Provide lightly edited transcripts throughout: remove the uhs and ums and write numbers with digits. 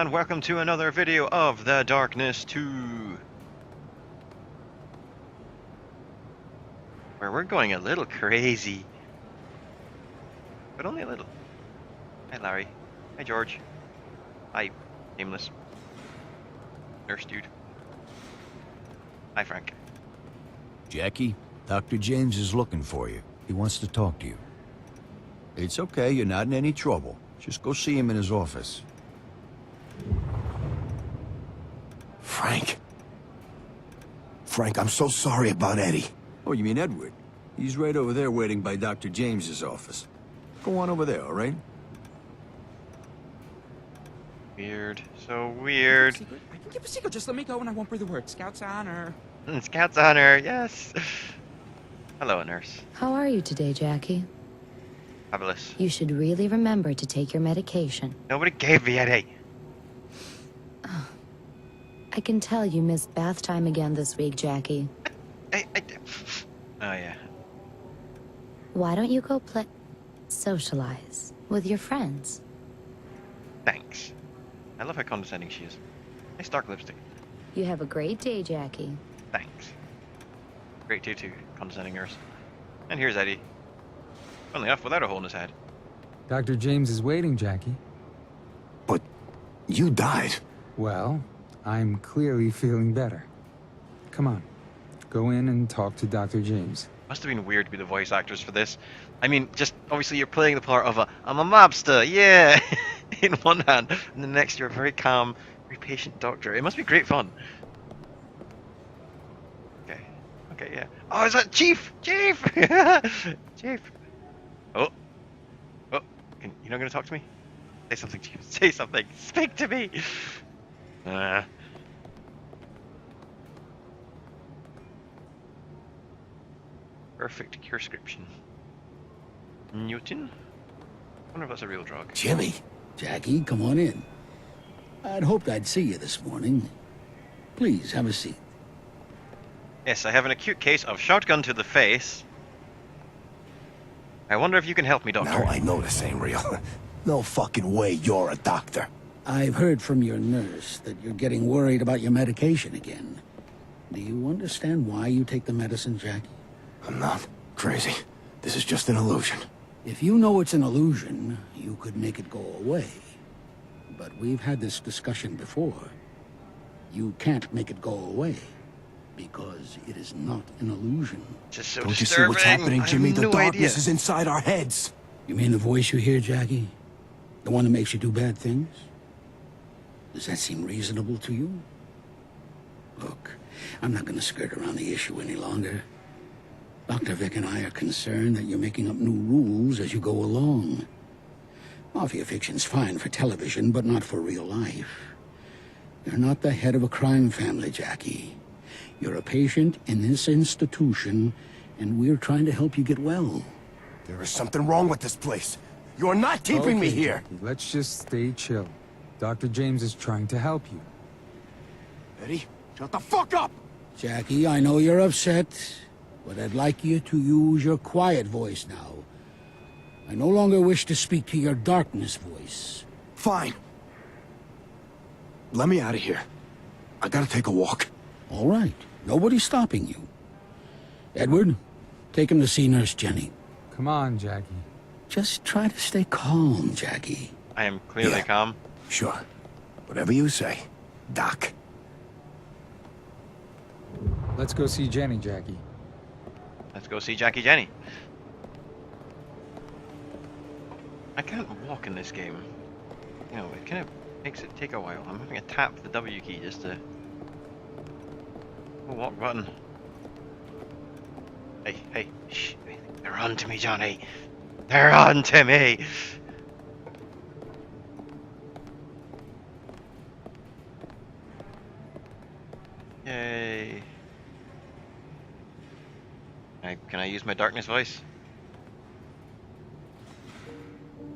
and welcome to another video of The Darkness 2. Where we're going a little crazy. But only a little. Hi Larry. Hi George. Hi Nameless. Nurse dude. Hi Frank. Jackie, Dr. James is looking for you. He wants to talk to you. It's okay, you're not in any trouble. Just go see him in his office. Frank, I'm so sorry about Eddie. Oh, you mean Edward? He's right over there waiting by Dr. James's office. Go on over there, all right? Weird. So weird. I can keep a secret. Just let me go and I won't breathe the word. Scout's honor. Scout's honor, yes. Hello, nurse. How are you today, Jackie? Fabulous. You should really remember to take your medication. Nobody gave me any. I can tell you missed bath time again this week, Jackie. Oh yeah. Why don't you go socialize with your friends? Thanks. I love how condescending she is. Nice dark lipstick. You have a great day, Jackie. Thanks. Great day too, condescending nurse. And here's Eddie. Funnily enough, without a hole in his head. Dr. James is waiting, Jackie. But you died. Well, I'm clearly feeling better. Come on, go in and talk to Dr. James. Must have been weird to be the voice actors for this. I mean, just obviously you're playing the part of I'm a mobster, yeah, in one hand, and the next you're a very calm, very patient doctor. It must be great fun. Okay, yeah. Oh, is that Chief? Chief! Chief! Oh. You're not going to talk to me? Say something, Chief. Say something. Speak to me! Perfect cure scription. Newton? I wonder if that's a real drug. Jimmy. Jackie, come on in. I'd hoped I'd see you this morning. Please, have a seat. Yes, I have an acute case of shotgun to the face. I wonder if you can help me, doctor. Now I know this ain't real. No fucking way you're a doctor. I've heard from your nurse that you're getting worried about your medication again. Do you understand why you take the medicine, Jackie? I'm not crazy. This is just an illusion. If you know it's an illusion, you could make it go away. But we've had this discussion before. You can't make it go away. Because it is not an illusion. Just so Don't you see what's happening, Jimmy? The darkness is inside our heads. You mean the voice you hear, Jackie? The one that makes you do bad things? Does that seem reasonable to you? Look, I'm not going to skirt around the issue any longer. Dr. Vic and I are concerned that you're making up new rules as you go along. Mafia fiction's fine for television, but not for real life. You're not the head of a crime family, Jackie. You're a patient in this institution, and we're trying to help you get well. There is something wrong with this place. You're not keeping me here. Jackie, let's just stay chill. Dr. James is trying to help you. Eddie, shut the fuck up! Jackie, I know you're upset, but I'd like you to use your quiet voice now. I no longer wish to speak to your darkness voice. Fine. Let me out of here. I gotta take a walk. All right. Nobody's stopping you. Edward, take him to see Nurse Jenny. Come on, Jackie. Just try to stay calm, Jackie. I am clearly calm. Sure. Whatever you say, Doc. Let's go see Jenny, Jackie. Let's go see Jackie Jenny. I can't walk in this game. You know, it kind of makes it take a while. I'm having to tap the W key just to... Oh, walk button. Hey, shh. They're on to me, Johnny. They're on to me. Yay. Can I use my darkness voice?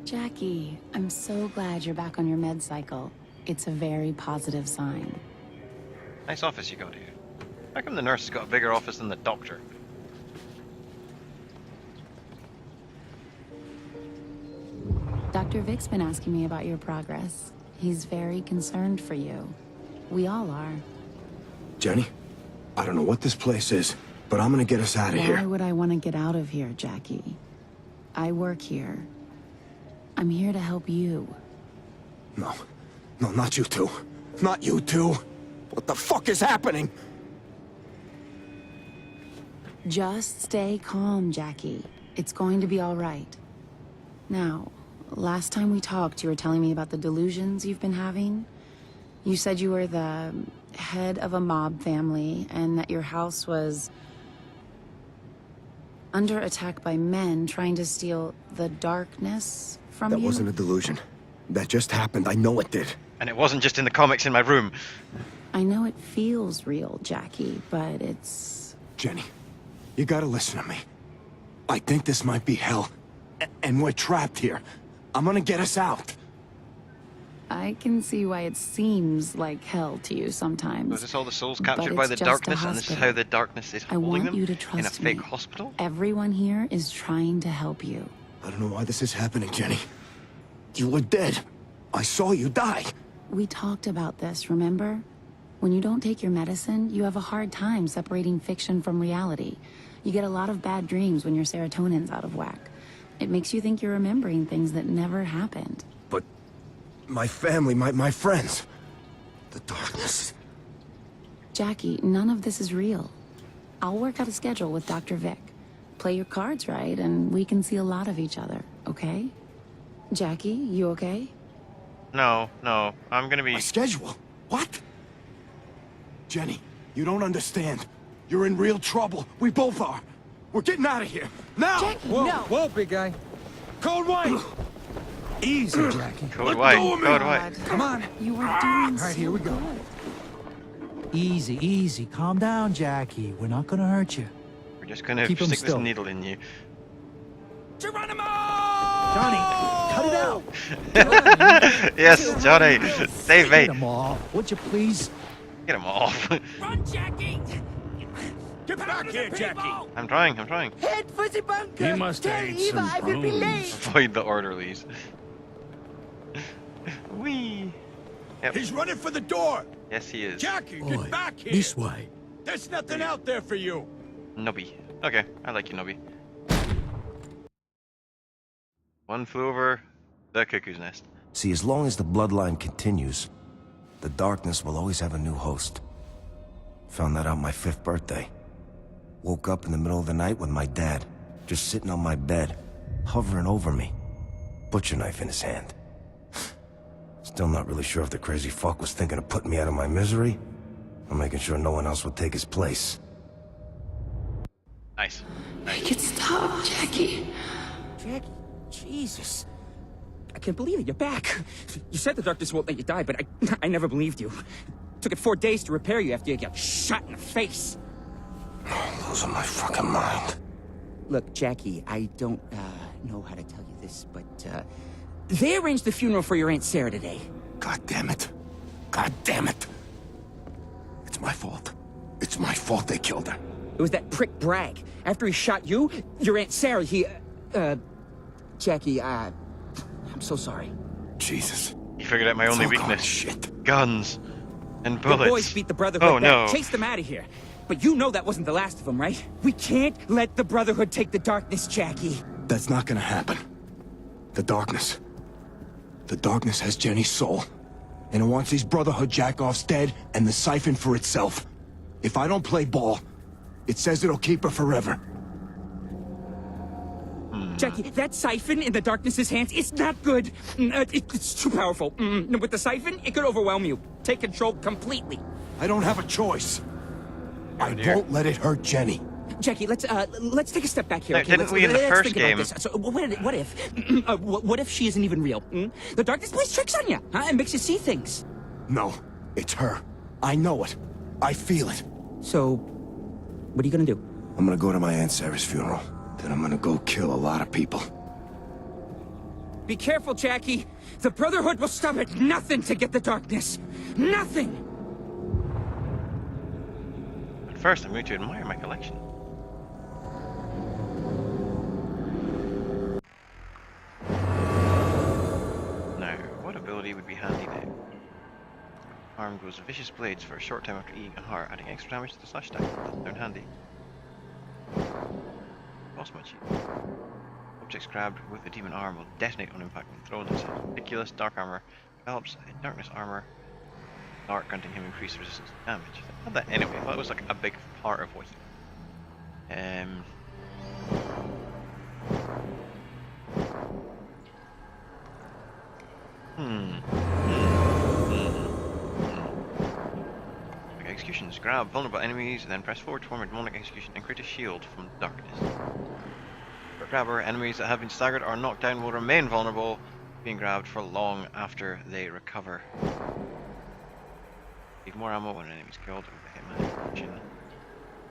Jackie, I'm so glad you're back on your med cycle. It's a very positive sign. Nice office you got here. How come the nurse has got a bigger office than the doctor? Dr. Vic's been asking me about your progress. He's very concerned for you. We all are. Jenny, I don't know what this place is, but I'm gonna get us out of Why here. would I want to get out of here, Jackie? I work here. I'm here to help you. No, not you two. Not you two. What the fuck is happening? Just stay calm, Jackie. It's going to be all right. Now, last time we talked, you were telling me about the delusions you've been having. You said you were the head of a mob family and that your house was under attack by men trying to steal the darkness from you. That wasn't a delusion. That just happened. I know it did. And it wasn't just in the comics in my room. I know it feels real, Jackie, but it's... Jenny, you gotta listen to me. I think this might be hell. And we're trapped here. I'm gonna get us out. I can see why it seems like hell to you sometimes. Was this all the souls but captured by it's the just a darkness, and this is hospital. how the darkness is I holding want them you to in a trust fake me. hospital? Everyone here is trying to help you. I don't know why this is happening, Jenny. You were dead. I saw you die. We talked about this, remember? When you don't take your medicine, you have a hard time separating fiction from reality. You get a lot of bad dreams when your serotonin's out of whack. It makes you think you're remembering things that never happened. But my family, my friends, the darkness. Jackie, none of this is real. I'll work out a schedule with Dr. Vic. Play your cards right, and we can see a lot of each other, okay? Jackie, you okay? No, I'm gonna be... My schedule? What? Jenny, you don't understand. You're in real trouble. We both are. We're getting out of here. Now! Jackie, Whoa, no! whoa, big guy. Cold white! Easy, Jackie. Code Let white, go of me! code white. Come on. You were doing All right, here we go. good. Easy, easy. Calm down, Jackie. We're not gonna hurt you. We're just gonna Keep 'em stick this still. needle in you. Geronimo! Johnny, cut it out. Yes, Johnny, save me. Get them all, would you please? Get him off. Run, Jackie! Get back here, Jackie! I'm trying. Head for the bunker. He must Tell have ate Eva some I will be prunes. late. Avoid the orderlies. Whee! Yep. He's running for the door! Yes, he is. Jackie, Oi, get back here! this way. There's nothing out there for you! Nubby. Okay, I like you, Nubby. One flew over the cuckoo's nest. See, as long as the bloodline continues, the darkness will always have a new host. Found that out my 5th birthday. Woke up in the middle of the night with my dad, just sitting on my bed, hovering over me, butcher knife in his hand. Still not really sure if the crazy fuck was thinking of putting me out of my misery, or making sure no one else would take his place. Nice. Make it stop, Jackie. Jackie, Jesus. I can't believe it, you're back. You said the darkness won't let you die, but I never believed you. Took it 4 days to repair you after you got shot in the face. Losing my fucking mind. Look, Jackie, I don't know how to tell you this, but they arranged the funeral for your Aunt Sarah today. God damn it. God damn it. It's my fault. It's my fault they killed her. It was that prick Bragg. After he shot you, your Aunt Sarah, Jackie, I'm so sorry. Jesus. You figured out my only It's all gone to weakness. shit. Guns. And The bullets. boys beat the Brotherhood Oh, back, no. chased them out of here. But you know that wasn't the last of them, right? We can't let the Brotherhood take the darkness, Jackie. That's not gonna happen. The darkness. The darkness has Jenny's soul. And it wants these Brotherhood jack-offs dead and the siphon for itself. If I don't play ball, it says it'll keep her forever. Jackie, that siphon in the darkness's hands, it's not good. It's too powerful. With the siphon, it could overwhelm you. Take control completely. I don't have a choice. I dear. won't let it hurt Jenny. Jackie, let's take a step back here. No, Okay? didn't we in the let's first think about game? this. So, what if? What if she isn't even real? The darkness plays tricks on you, huh? It makes you see things. No, it's her. I know it. I feel it. So, what are you gonna do? I'm gonna go to my Aunt Sarah's funeral. Then I'm gonna go kill a lot of people. Be careful, Jackie. The Brotherhood will stop at nothing to get the darkness. Nothing. At first, I'm going to admire my collection. Now, what ability ability would be handy now. Arm grows vicious blades for a short time after eating a heart, adding extra damage to the slash stack. That's down handy. Boss mod sheet. Objects grabbed with the demon arm will detonate on impact when thrown. This ridiculous dark armor develops a darkness armor. Dark granting him increased resistance to damage. I thought that anyway. I thought it was like a big part of what he. Okay, executions. Grab vulnerable enemies, and then press forward to form a demonic execution and create a shield from darkness. For grabber, enemies that have been staggered or knocked down will remain vulnerable, being grabbed for long after they recover. Take more ammo when an enemy is killed with a hitman execution.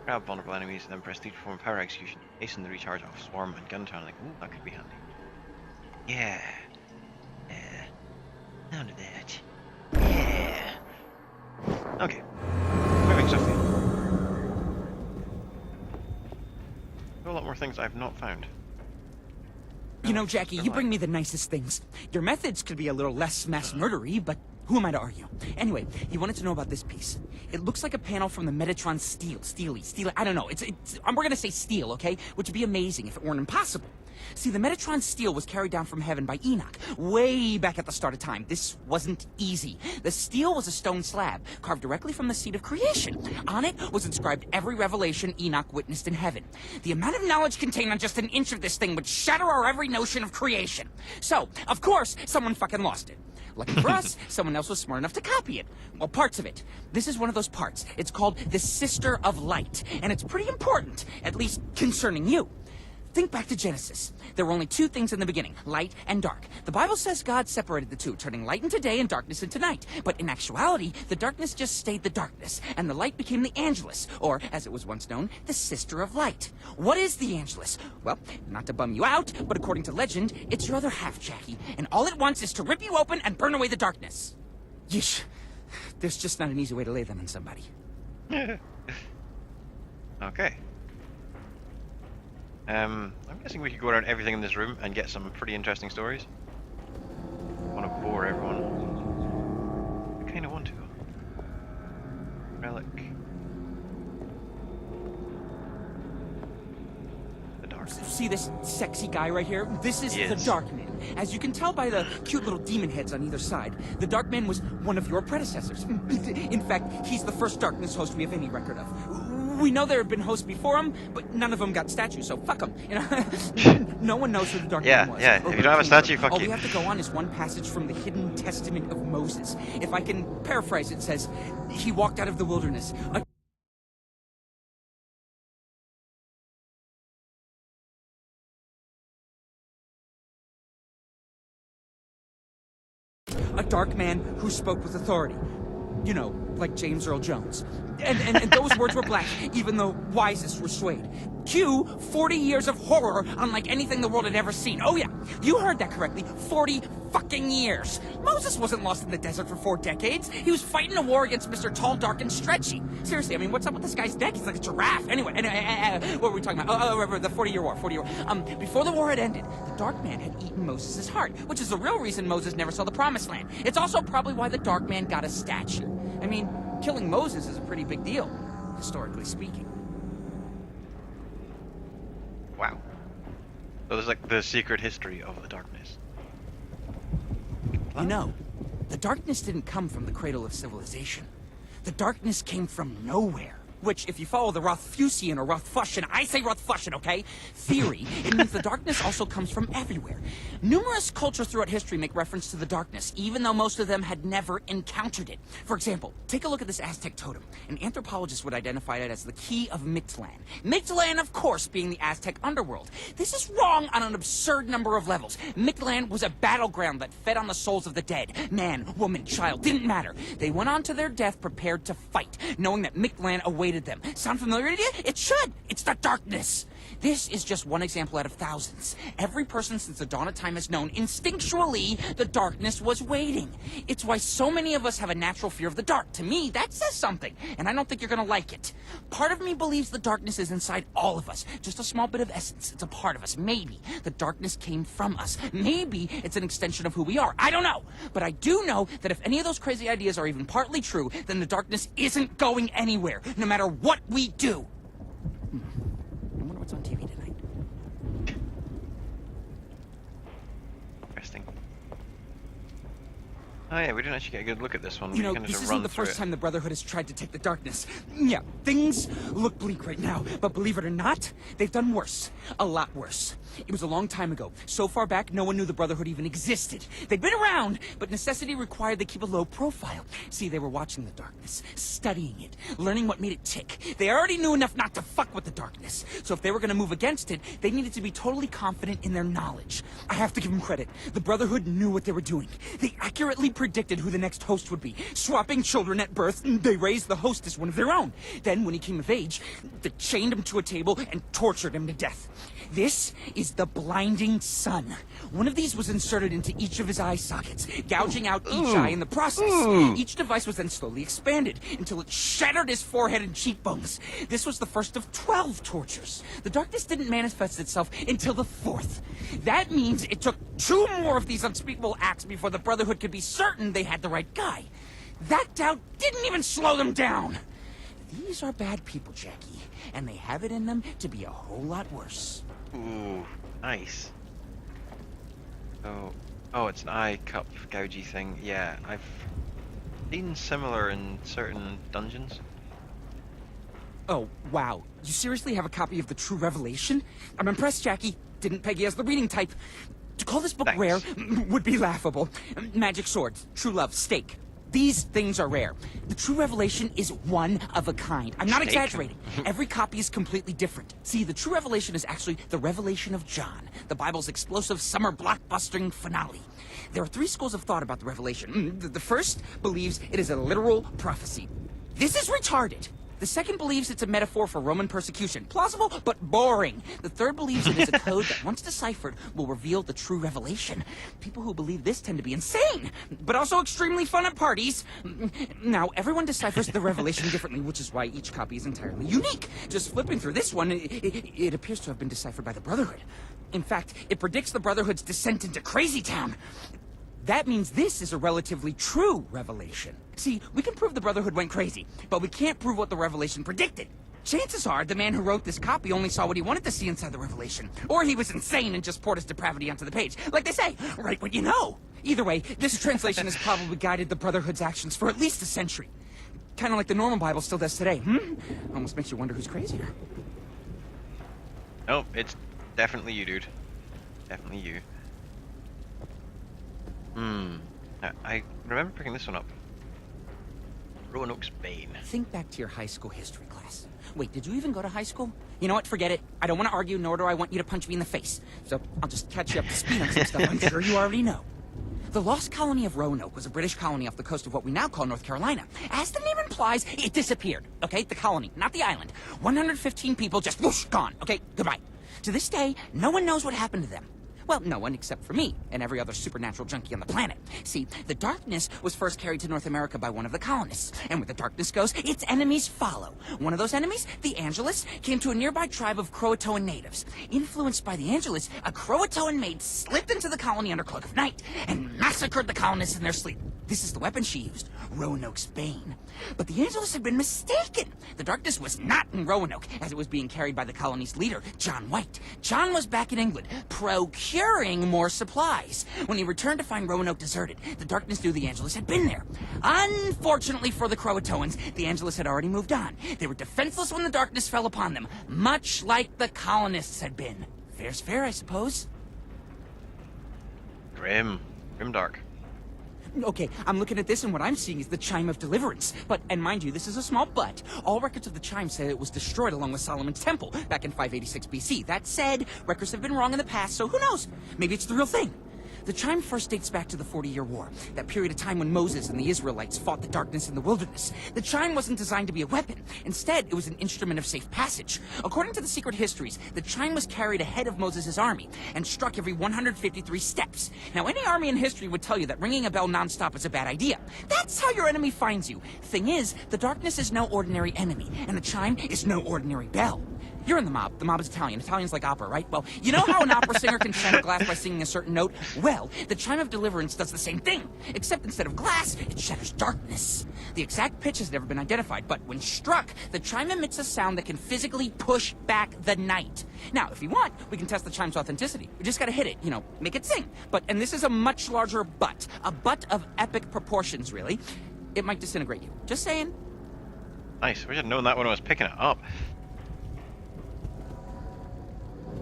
Grab vulnerable enemies, and then press D to perform power execution. Hasten the recharge of Swarm and gun channeling. Ooh, that could be handy. Yeah. None of that. Yeah. Okay. Moving swiftly. A lot more things I've not found. You know, Jackie, you bring me the nicest things. Your methods could be a little less mass murdery, but who am I to argue? Anyway, you wanted to know about this piece. It looks like a panel from the Metatron Steely, I don't know. We're gonna say steel, okay? Which would be amazing if it weren't impossible. See, the Metatron steel was carried down from heaven by Enoch, way back at the start of time. This wasn't easy. The steel was a stone slab, carved directly from the seed of creation. On it was inscribed every revelation Enoch witnessed in heaven. The amount of knowledge contained on just an inch of this thing would shatter our every notion of creation. So, of course, someone fucking lost it. Lucky for us, someone else was smart enough to copy it. Well, parts of it. This is one of those parts. It's called the Sister of Light, and it's pretty important, at least concerning you. Think back to Genesis. There were only two things in the beginning, light and dark. The Bible says God separated the two, turning light into day and darkness into night. But in actuality, the darkness just stayed the darkness, and the light became the Angelus, or, as it was once known, the Sister of Light. What is the Angelus? Well, not to bum you out, but according to legend, it's your other half, Jackie, and all it wants is to rip you open and burn away the darkness. Yeesh. There's just not an easy way to lay them on somebody. Okay. I'm guessing we could go around everything in this room and get some pretty interesting stories. I want to bore everyone. I kind of want to. Relic. The Dark. See this sexy guy right here? This is Yes. the Dark Man. As you can tell by the cute little demon heads on either side, the Dark Man was one of your predecessors. In fact, he's the first Darkness host we have any record of. We know there have been hosts before him, but none of them got statues, so fuck them. You know, no one knows who the Dark Man was. Yeah. If you don't have a statue, fuck All you. we have to go on is one passage from the Hidden Testament of Moses. If I can paraphrase, it says, he walked out of the wilderness. A dark man who spoke with authority. You know, like James Earl Jones. And those words were black, even the wisest were swayed. Cue 40 years of horror unlike anything the world had ever seen. Oh yeah, you heard that correctly. 40 fucking years. Moses wasn't lost in the desert for 4 decades. He was fighting a war against Mr. Tall, Dark, and Stretchy. Seriously, I mean, what's up with this guy's neck? He's like a giraffe. Anyway, what were we talking about? The 40-year war, before the war had ended, the Dark Man had eaten Moses' heart, which is the real reason Moses never saw the Promised Land. It's also probably why the Dark Man got a statue. I mean, killing Moses is a pretty big deal, historically speaking. Wow. So there's like the secret history of the darkness. You know, the darkness didn't come from the cradle of civilization. The darkness came from nowhere. Which, if you follow the Rothfusian or Rothfussian, I say Rothfussian, okay? Theory, it means the darkness also comes from everywhere. Numerous cultures throughout history make reference to the darkness, even though most of them had never encountered it. For example, take a look at this Aztec totem. An anthropologist would identify it as the key of Mictlan. Mictlan, of course, being the Aztec underworld. This is wrong on an absurd number of levels. Mictlan was a battleground that fed on the souls of the dead. Man, woman, child, didn't matter. They went on to their death prepared to fight, knowing that Mictlan awaited them. Sound familiar to you? It should. It's the darkness. This is just one example out of thousands. Every person since the dawn of time has known instinctually the darkness was waiting. It's why so many of us have a natural fear of the dark. To me, that says something, and I don't think you're gonna like it. Part of me believes the darkness is inside all of us. Just a small bit of essence. It's a part of us. Maybe the darkness came from us. Maybe it's an extension of who we are. I don't know. But I do know that if any of those crazy ideas are even partly true, then the darkness isn't going anywhere, no matter what we do. I wonder what's on TV tonight. Interesting. Oh yeah, we didn't actually get a good look at this one. You know, We kinda this just isn't run the through first it. time the Brotherhood has tried to take the darkness. Yeah, things look bleak right now, but believe it or not, they've done worse. A lot worse. It was a long time ago. So far back, no one knew the Brotherhood even existed. They'd been around, but necessity required they keep a low profile. See, they were watching the darkness, studying it, learning what made it tick. They already knew enough not to fuck with the darkness. So if they were gonna move against it, they needed to be totally confident in their knowledge. I have to give them credit. The Brotherhood knew what they were doing. They accurately predicted who the next host would be. Swapping children at birth, they raised the host as one of their own. Then, when he came of age, they chained him to a table and tortured him to death. This is the blinding sun. One of these was inserted into each of his eye sockets, gouging out each eye in the process. Each device was then slowly expanded until it shattered his forehead and cheekbones. This was the first of 12 tortures. The darkness didn't manifest itself until the 4th. That means it took 2 more of these unspeakable acts before the Brotherhood could be certain they had the right guy. That doubt didn't even slow them down. These are bad people, Jackie, and they have it in them to be a whole lot worse. Ooh, nice. Oh, it's an eye cup gougy thing. Yeah, I've seen similar in certain dungeons. Oh, wow. You seriously have a copy of the True Revelation? I'm impressed, Jackie. Didn't peg you as the reading type. To call this book Thanks. rare would be laughable. Magic swords, true love, steak. These things are rare. The True Revelation is one of a kind. I'm not Steak. exaggerating. Every copy is completely different. See, the True Revelation is actually the Revelation of John, the Bible's explosive summer blockbustering finale. There are 3 schools of thought about the Revelation. The first believes it is a literal prophecy. This is retarded. The second believes it's a metaphor for Roman persecution. Plausible, but boring. The third believes it is a code that, once deciphered, will reveal the true revelation. People who believe this tend to be insane, but also extremely fun at parties. Now, everyone deciphers the revelation differently, which is why each copy is entirely unique. Just flipping through this one, it appears to have been deciphered by the Brotherhood. In fact, it predicts the Brotherhood's descent into Crazy Town. That means this is a relatively true revelation. See, we can prove the Brotherhood went crazy, but we can't prove what the revelation predicted. Chances are the man who wrote this copy only saw what he wanted to see inside the revelation. Or he was insane and just poured his depravity onto the page. Like they say, write what you know. Either way, this translation has probably guided the Brotherhood's actions for at least a century. Kind of like the normal Bible still does today, Almost makes you wonder who's crazier. Oh, it's definitely you, dude. Definitely you. I remember picking this one up. Roanoke's Bane. Think back to your high school history class. Wait, did you even go to high school? You know what, forget it. I don't want to argue, nor do I want you to punch me in the face. So I'll just catch you up to speed on some stuff I'm sure you already know. The lost colony of Roanoke was a British colony off the coast of what we now call North Carolina. As the name implies, it disappeared. Okay, the colony, not the island. 115 people just whoosh, gone. Okay, goodbye. To this day, no one knows what happened to them. Well, no one except for me and every other supernatural junkie on the planet. See, the darkness was first carried to North America by one of the colonists. And where the darkness goes, its enemies follow. One of those enemies, the Angelus, came to a nearby tribe of Croatoan natives. Influenced by the Angelus, a Croatoan maid slipped into the colony under cloak of night and massacred the colonists in their sleep. This is the weapon she used, Roanoke's Bane. But the Angelus had been mistaken. The darkness was not in Roanoke, as it was being carried by the colony's leader, John White. John was back in England, procuring more supplies. When he returned to find Roanoke deserted, the darkness knew the Angelus had been there. Unfortunately for the Croatoans, the Angelus had already moved on. They were defenseless when the darkness fell upon them, much like the colonists had been. Fair's fair, I suppose. Grim. Grimdark. Okay, I'm looking at this and what I'm seeing is the Chime of Deliverance. But, and mind you, this is a small but, all records of the Chime say it was destroyed along with Solomon's Temple back in 586 BC. That said, records have been wrong in the past, so who knows? Maybe it's the real thing. The chime first dates back to the 40-year war, that period of time when Moses and the Israelites fought the darkness in the wilderness. The chime wasn't designed to be a weapon. Instead, it was an instrument of safe passage. According to the secret histories, the chime was carried ahead of Moses' army and struck every 153 steps. Now, any army in history would tell you that ringing a bell nonstop is a bad idea. That's how your enemy finds you. Thing is, the darkness is no ordinary enemy, and the chime is no ordinary bell. You're in the mob. The mob is Italian. Italian's like opera, right? Well, you know how an opera singer can shatter glass by singing a certain note? Well, the chime of deliverance does the same thing, except instead of glass, it shatters darkness. The exact pitch has never been identified, but when struck, the chime emits a sound that can physically push back the night. Now, if you want, we can test the chime's authenticity. We just gotta hit it, you know, make it sing. And this is a much larger butt. A butt of epic proportions, really. It might disintegrate you. Just saying. Nice. We should have known that when I was picking it up.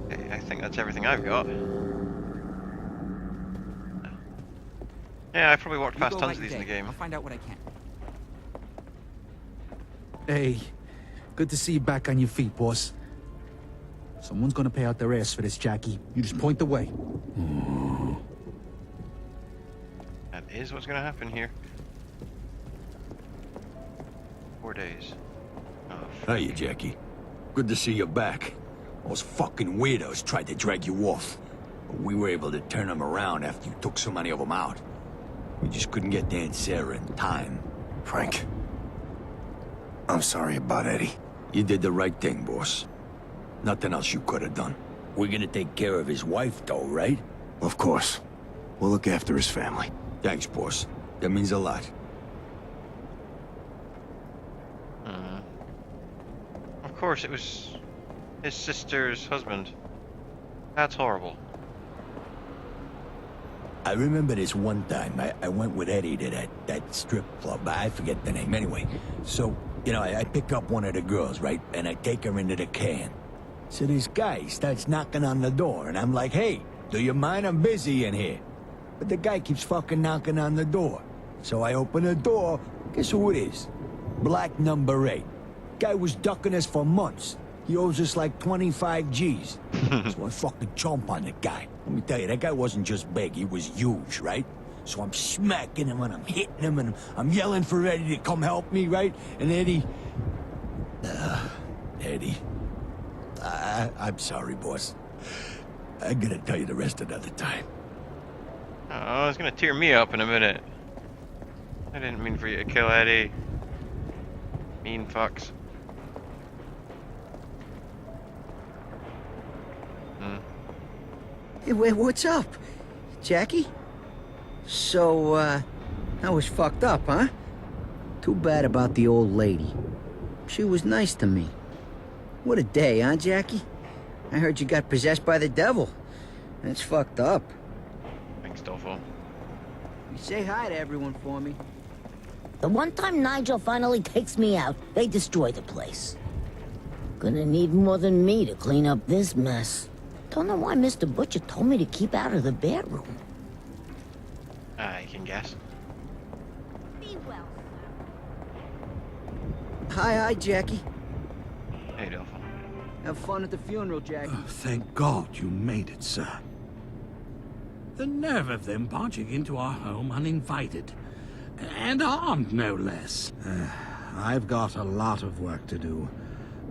Okay, I think that's everything I've got. Yeah, I probably walked past tons of these in the game. I'll find out what I can. Hey, good to see you back on your feet, boss. Someone's gonna pay out their ass for this, Jackie. You just point the way. That is what's gonna happen here. 4 days. Oh, Hiya, Jackie. Good to see you back. Those fucking weirdos tried to drag you off, but we were able to turn them around after you took so many of them out. We just couldn't get to Aunt Sarah in time. Frank, I'm sorry about Eddie. You did the right thing, boss. Nothing else you could have done. We're gonna take care of his wife, though, right? Of course. We'll look after his family. Thanks, boss. That means a lot. Of course, it was his sister's husband. That's horrible. I remember this one time, I went with Eddie to that strip club. I forget the name anyway. So, you know, I pick up one of the girls, right? And I take her into the can. So this guy starts knocking on the door, and I'm like, hey, do you mind? I'm busy in here. But the guy keeps fucking knocking on the door. So I open the door. Guess who it is? Black number 8. Guy was ducking us for months. He owes us like 25 G's. So I fucking chomp on the guy. Let me tell you, that guy wasn't just big, he was huge, right? So I'm smacking him and I'm hitting him and I'm yelling for Eddie to come help me, right? And Eddie... Eddie... I'm sorry, boss. I'm gonna tell you the rest another time. Oh, it's gonna tear me up in a minute. I didn't mean for you to kill Eddie. Mean fucks. Hey, what's up? Jackie? So, I was fucked up, huh? Too bad about the old lady. She was nice to me. What a day, huh, Jackie? I heard you got possessed by the devil. That's fucked up. Thanks, Dolfo. You say hi to everyone for me. The one time Nigel finally takes me out, they destroy the place. Gonna need more than me to clean up this mess. Don't know why Mr. Butcher told me to keep out of the bedroom. I can guess. Be well. Hi, Jackie. Hey, Dolfo. Have fun at the funeral, Jackie. Oh, thank God you made it, sir. The nerve of them barging into our home uninvited. And armed, no less. I've got a lot of work to do.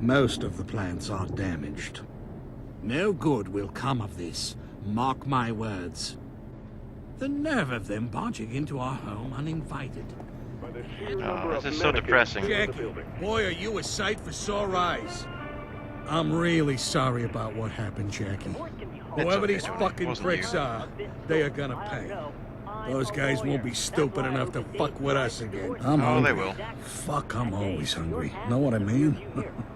Most of the plants are damaged. No good will come of this. Mark my words. The nerve of them barging into our home uninvited. Oh, this is so depressing. Jackie, boy, are you a sight for sore eyes. I'm really sorry about what happened, Jackie. Whoever okay, these Tony. fucking Wasn't pricks you. are, they are gonna pay. Those guys won't be stupid enough to fuck with us again. I'm Oh, hungry. they will. Fuck, I'm always hungry. Know what I mean?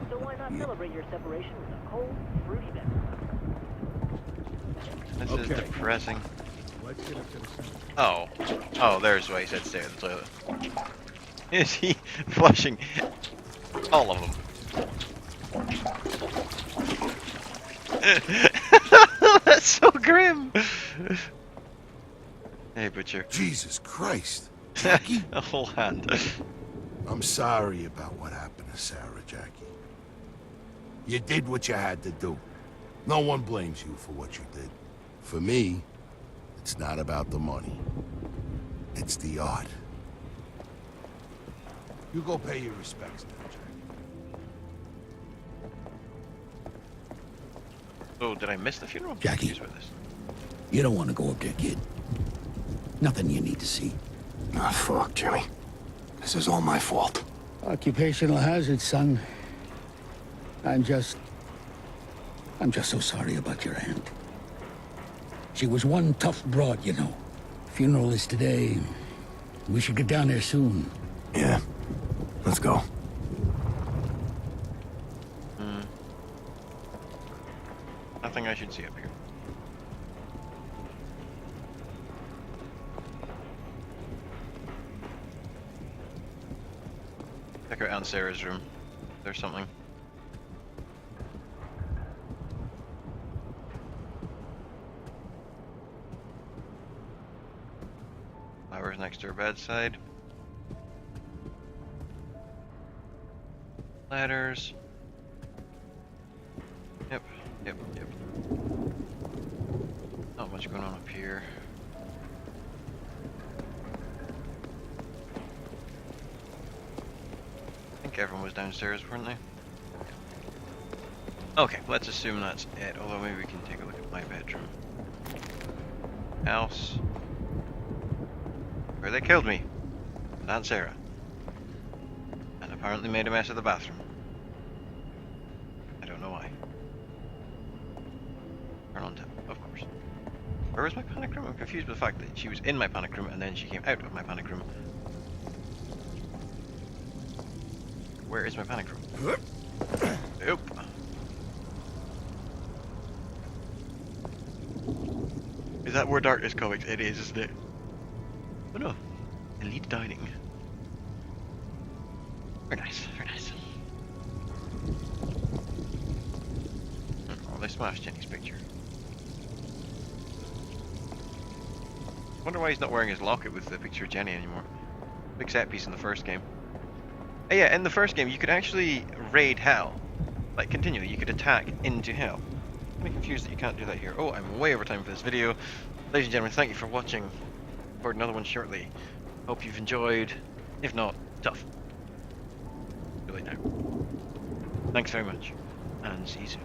So why not celebrate your separation with a cold, fruity beverage? This is depressing. Oh. Oh, there's why he said stay in the toilet. Is he flushing all of them? That's so grim. Hey, Butcher. Jesus Christ. A whole hand. I'm sorry about what happened to Sarah, Jackie. You did what you had to do. No one blames you for what you did. For me, It's not about the money. It's the art. You go pay your respects now, Jack. Oh, did I miss the funeral? I'm Jackie. confused with this. You don't want to go up there, kid. Nothing you need to see. Ah, fuck, Jimmy. This is all my fault. Occupational hazard, son. I'm just so sorry about your aunt. She was one tough broad, you know. Funeral is today. We should get down there soon. Yeah. Let's go. Nothing I should see up here. Check out Aunt Sarah's room. There's something. Flowers next to her bedside. Ladders. Yep. Not much going on up here. I think everyone was downstairs, weren't they? Okay, let's assume that's it, although maybe we can take a look at my bedroom. House. Where they killed me. And Aunt Sarah. And apparently made a mess of the bathroom. I don't know why. Turn on tap, of course. Where was my panic room? I'm confused with the fact that she was in my panic room and then she came out of my panic room. Where is my panic room? Nope. Is that where Darkness Comics? It is, isn't it? Oh no. Elite dining. Very nice, very nice. Oh, they smashed Jenny's picture. Wonder why he's not wearing his locket with the picture of Jenny anymore. Big set piece in the first game. Oh yeah, in the first game you could actually raid hell. Like continually, you could attack into hell. I'm confused that you can't do that here. Oh, I'm way over time for this video. Ladies and gentlemen, thank you for watching. Record another one shortly. Hope you've enjoyed. If not, tough. Too late now. Thanks very much, and see you soon.